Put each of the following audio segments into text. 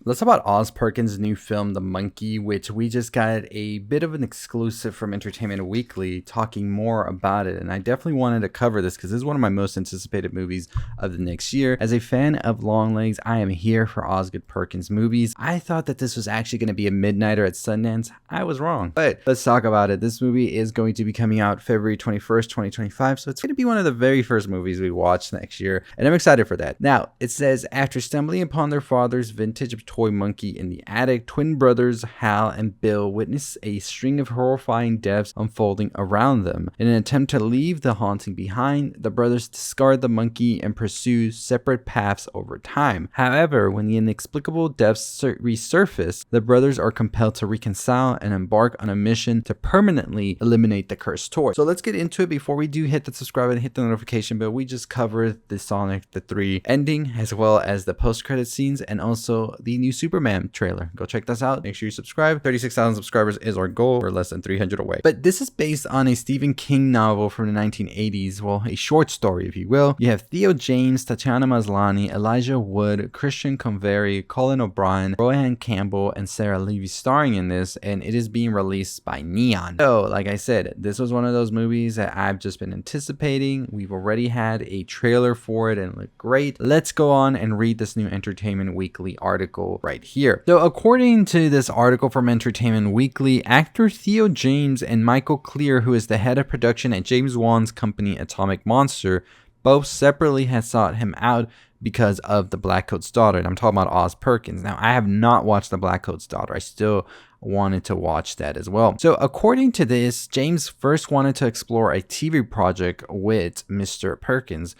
Let's talk about Oz Perkins' new film, The Monkey, which we just got a bit of an exclusive from Entertainment Weekly talking more about it. And I definitely wanted to cover this because this is one of my most anticipated movies of the next year. As a fan of long legs, I am here for Osgood Perkins movies. I thought that this was actually going to be a midnighter at Sundance. I was wrong. But let's talk about it. This movie is going to be coming out February 21st, 2025. So it's going to be one of the very first movies we watch next year. And I'm excited for that. Now, it says, after stumbling upon their father's vintage toy monkey in the attic, twin brothers Hal and Bill witness a string of horrifying deaths unfolding around them. In an attempt to leave the haunting behind, the brothers discard the monkey and pursue separate paths over time. However, when the inexplicable deaths resurface, the brothers are compelled to reconcile and embark on a mission to permanently eliminate the cursed toy. So let's get into it. Before we do hit the subscribe and hit the notification bell, we just covered the Sonic the 3 ending as well as the post-credit scenes and also the new Superman trailer. Go check this out. Make sure you subscribe. 36,000 subscribers is our goal. We're less than 300 away. But this is based on a Stephen King novel from the 1980s. Well, a short story, if you will. You have Theo James, Tatiana Maslany, Elijah Wood, Christian Convery, Colin O'Brien, Rohan Campbell, and Sarah Levy starring in this, and it is being released by Neon. So, like I said, this was one of those movies that I've just been anticipating. We've already had a trailer for it and it looked great. Let's go on and read this new Entertainment Weekly article right here. So according to this article from Entertainment Weekly, actor Theo James and Michael Clear, who is the head of production at James Wan's company Atomic Monster, both separately had sought him out because of the Black Coat's Daughter. And I'm talking about Oz Perkins. Now, I have not watched the Black Coat's Daughter. I still wanted to watch that as well. So according to this, James first wanted to explore a TV project with Mr. Perkins,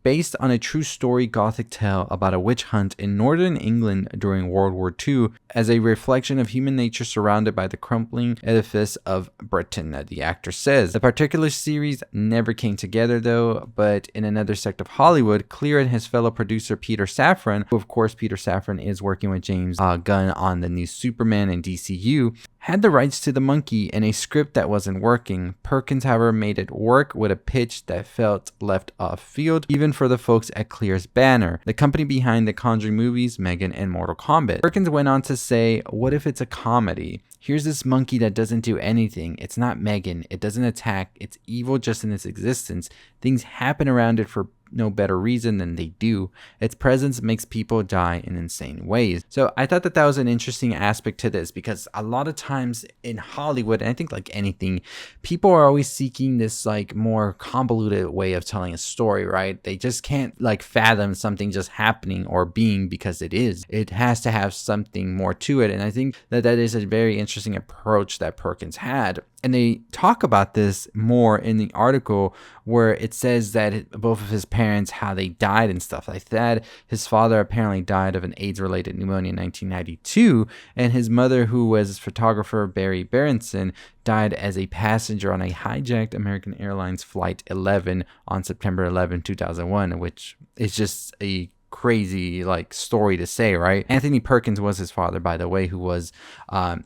based on a true story gothic tale about a witch hunt in northern England during World War II, as a reflection of human nature surrounded by the crumbling edifice of Britain, the actor says. The particular series never came together though, but in another sect of Hollywood, Clear and his fellow producer Peter Safran, who of course Peter Safran is working with James Gunn on the new Superman and DCU, had the rights to the monkey and a script that wasn't working. Perkins, however, made it work with a pitch that felt left off field, even for the folks at Clear's Banner, the company behind the Conjuring movies, Megan, and Mortal Kombat. Perkins went on to say, what if it's a comedy? Here's this monkey that doesn't do anything. It's not Megan. It doesn't attack. It's evil just in its existence. Things happen around it for no better reason than they do. Its presence makes people die in insane ways. So I thought that was an interesting aspect to this, because a lot of times in Hollywood, and I think like anything, people are always seeking this like more convoluted way of telling a story, right? They just can't like fathom something just happening or being because it is. It has to have something more to it. And I think that is a very interesting approach that Perkins had. And they talk about this more in the article, where it says that both of his parents, how they died and stuff like that. His father apparently died of an AIDS-related pneumonia in 1992, and his mother, who was photographer Barry Berenson, died as a passenger on a hijacked American Airlines Flight 11 on September 11, 2001, which is just a crazy like story to say, right? Anthony Perkins was his father, by the way, who was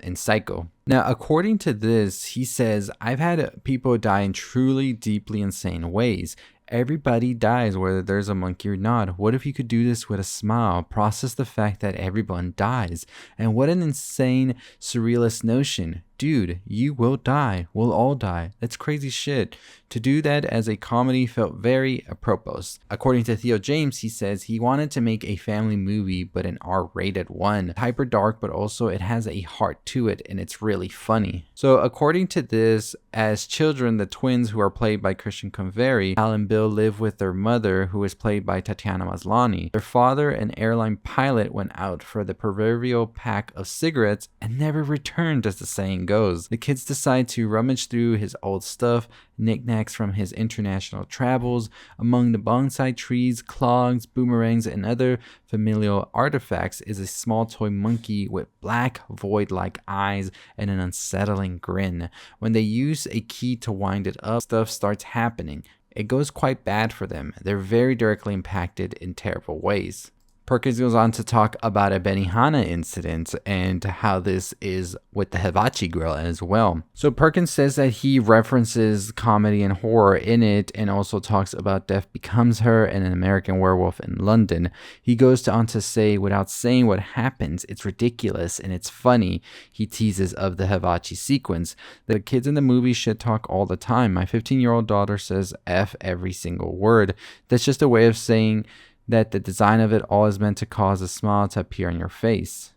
in Psycho. Now, according to this, he says, I've had people die in truly deeply insane ways. Everybody dies, whether there's a monkey or not. What if you could do this with a smile? Process the fact that everyone dies. And what an insane, surrealist notion. Dude, you will die. We'll all die. That's crazy shit. To do that as a comedy felt very apropos. According to Theo James, he says he wanted to make a family movie, but an R-rated one. Hyper dark, but also it has a heart to it, and it's really funny. So according to this, as children, the twins, who are played by Christian Convery, Hal and Bill, live with their mother, who is played by Tatiana Maslany. Their father, an airline pilot, went out for the proverbial pack of cigarettes and never returned, as the saying goes. The kids decide to rummage through his old stuff, knickknacks from his international travels. Among the bonsai trees, clogs, boomerangs, and other familial artifacts is a small toy monkey with black void-like eyes and an unsettling grin. When they use a key to wind it up, stuff starts happening. It goes quite bad for them. They're very directly impacted in terrible ways. Perkins goes on to talk about a Benihana incident and how this is with the hibachi grill as well. So Perkins says that he references comedy and horror in it and also talks about Death Becomes Her and An American Werewolf in London. He goes on to say, without saying what happens, it's ridiculous and it's funny. He teases of the hibachi sequence. The kids in the movie shit talk all the time. My 15-year-old daughter says F every single word. That's just a way of saying that the design of it all is meant to cause a smile to appear on your face.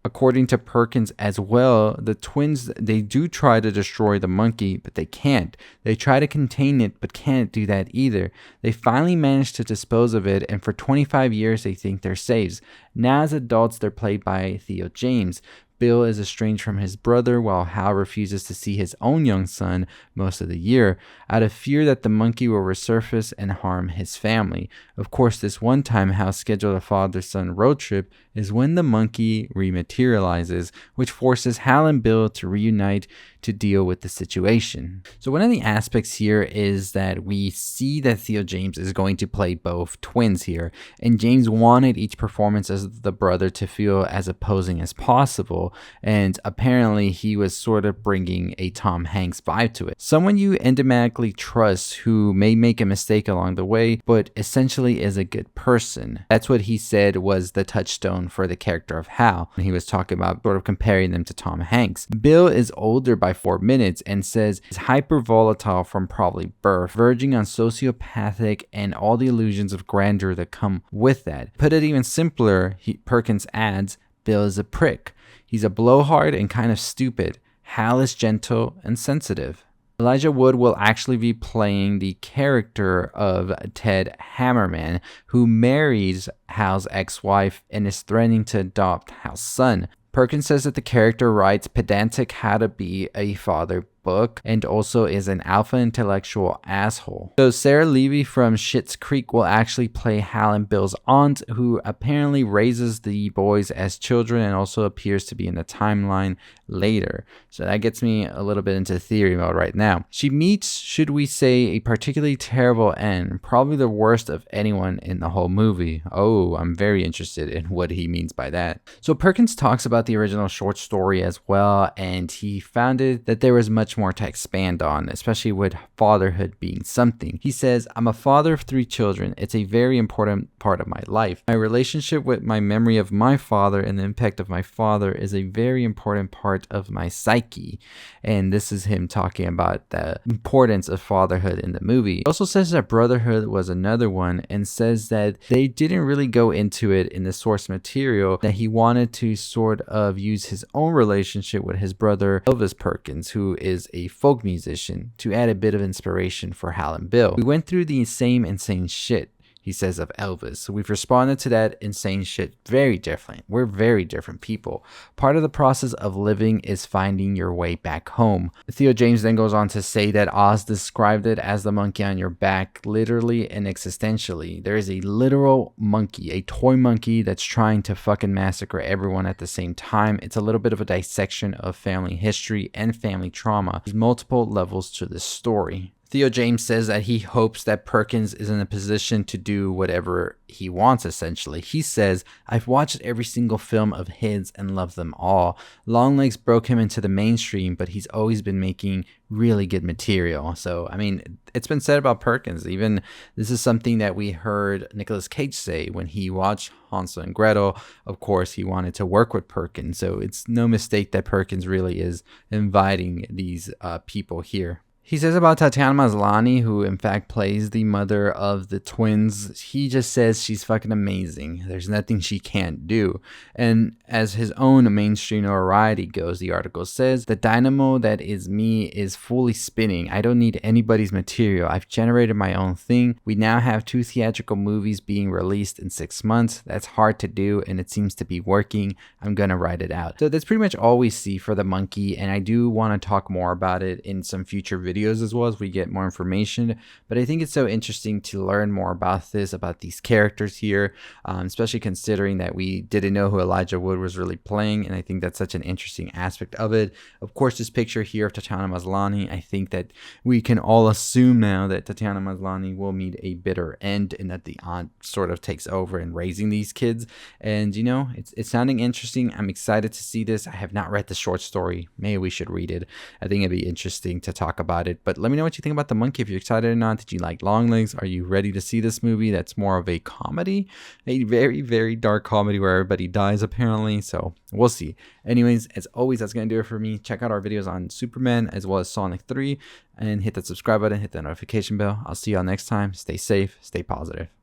According to Perkins as well, the twins, they do try to destroy the monkey, but they can't. They try to contain it, but can't do that either. They finally manage to dispose of it, and for 25 years they think they're saves. Now as adults, they're played by Theo James. Bill is estranged from his brother, while Hal refuses to see his own young son most of the year, out of fear that the monkey will resurface and harm his family. Of course, this one time Hal scheduled a father-son road trip is when the monkey rematerializes, which forces Hal and Bill to reunite to deal with the situation. So one of the aspects here is that we see that Theo James is going to play both twins here, and James wanted each performance as the brother to feel as opposing as possible, and apparently he was sort of bringing a Tom Hanks vibe to it. Someone you enigmatically trust who may make a mistake along the way, but essentially is a good person. That's what he said was the touchstone for the character of Hal when he was talking about sort of comparing them to Tom Hanks. Bill is older by 4 minutes and says he's hyper volatile from probably birth, verging on sociopathic and all the illusions of grandeur that come with that. Put it even simpler, Perkins adds, Bill is a prick. He's a blowhard and kind of stupid. Hal is gentle and sensitive. Elijah Wood will actually be playing the character of Ted Hammerman, who marries Hal's ex-wife and is threatening to adopt Hal's son. Perkins says that the character writes pedantic how to be a father book and also is an alpha intellectual asshole. So Sarah Levy from Schitt's Creek will actually play Hal and Bill's aunt, who apparently raises the boys as children and also appears to be in the timeline later. So that gets me a little bit into theory mode right now. She meets, should we say, a particularly terrible end, probably the worst of anyone in the whole movie. Oh, I'm very interested in what he means by that. So Perkins talks about the original short story as well, and he found it that there was much more to expand on, especially with fatherhood being something. He says, I'm a father of 3 children. It's a very important part of my life. My relationship with my memory of my father and the impact of my father is a very important part of my psyche. And this is him talking about the importance of fatherhood in the movie. He also says that brotherhood was another one and says that they didn't really go into it in the source material, that he wanted to sort of use his own relationship with his brother Elvis Perkins, who is a folk musician, to add a bit of inspiration for Hal and Bill. We went through the same insane shit, he says of Elvis. So we've responded to that insane shit very different. We're very different people. Part of the process of living is finding your way back home. Theo James then goes on to say that Oz described it as the monkey on your back, literally and existentially. There is a literal monkey, a toy monkey that's trying to fucking massacre everyone at the same time. It's a little bit of a dissection of family history and family trauma. There's multiple levels to this story. Theo James says that he hopes that Perkins is in a position to do whatever he wants, essentially. He says, I've watched every single film of his and loved them all. Longlegs broke him into the mainstream, but he's always been making really good material. So, I mean, it's been said about Perkins. Even this is something that we heard Nicolas Cage say when he watched Hansel and Gretel. Of course, he wanted to work with Perkins. So it's no mistake that Perkins really is inviting these people here. He says about Tatiana Maslany, who in fact plays the mother of the twins, he just says she's fucking amazing. There's nothing she can't do. And as his own mainstream notoriety goes, the article says, the dynamo that is me is fully spinning. I don't need anybody's material. I've generated my own thing. We now have 2 theatrical movies being released in 6 months. That's hard to do, and it seems to be working. I'm gonna write it out. So that's pretty much all we see for the monkey, and I do want to talk more about it in some future videos videos as well as we get more information. But I think it's so interesting to learn more about this, about these characters here, especially considering that we didn't know who Elijah Wood was really playing, and I think that's such an interesting aspect of it. Of course, this picture here of Tatiana Maslany, I think that we can all assume now that Tatiana Maslany will meet a bitter end and that the aunt sort of takes over in raising these kids. And you know, it's sounding interesting. I'm excited to see this. I have not read the short story. Maybe we should read it. I think it'd be interesting to talk about it. But let me know what you think about The Monkey, if you're excited or not. Did you like Longlegs? Are you ready to see this movie that's more of a comedy? A very, very dark comedy where everybody dies apparently. So we'll see. Anyways, as always, that's going to do it for me. Check out our videos on Superman as well as Sonic 3. And hit that subscribe button, hit that notification bell. I'll see y'all next time. Stay safe, stay positive.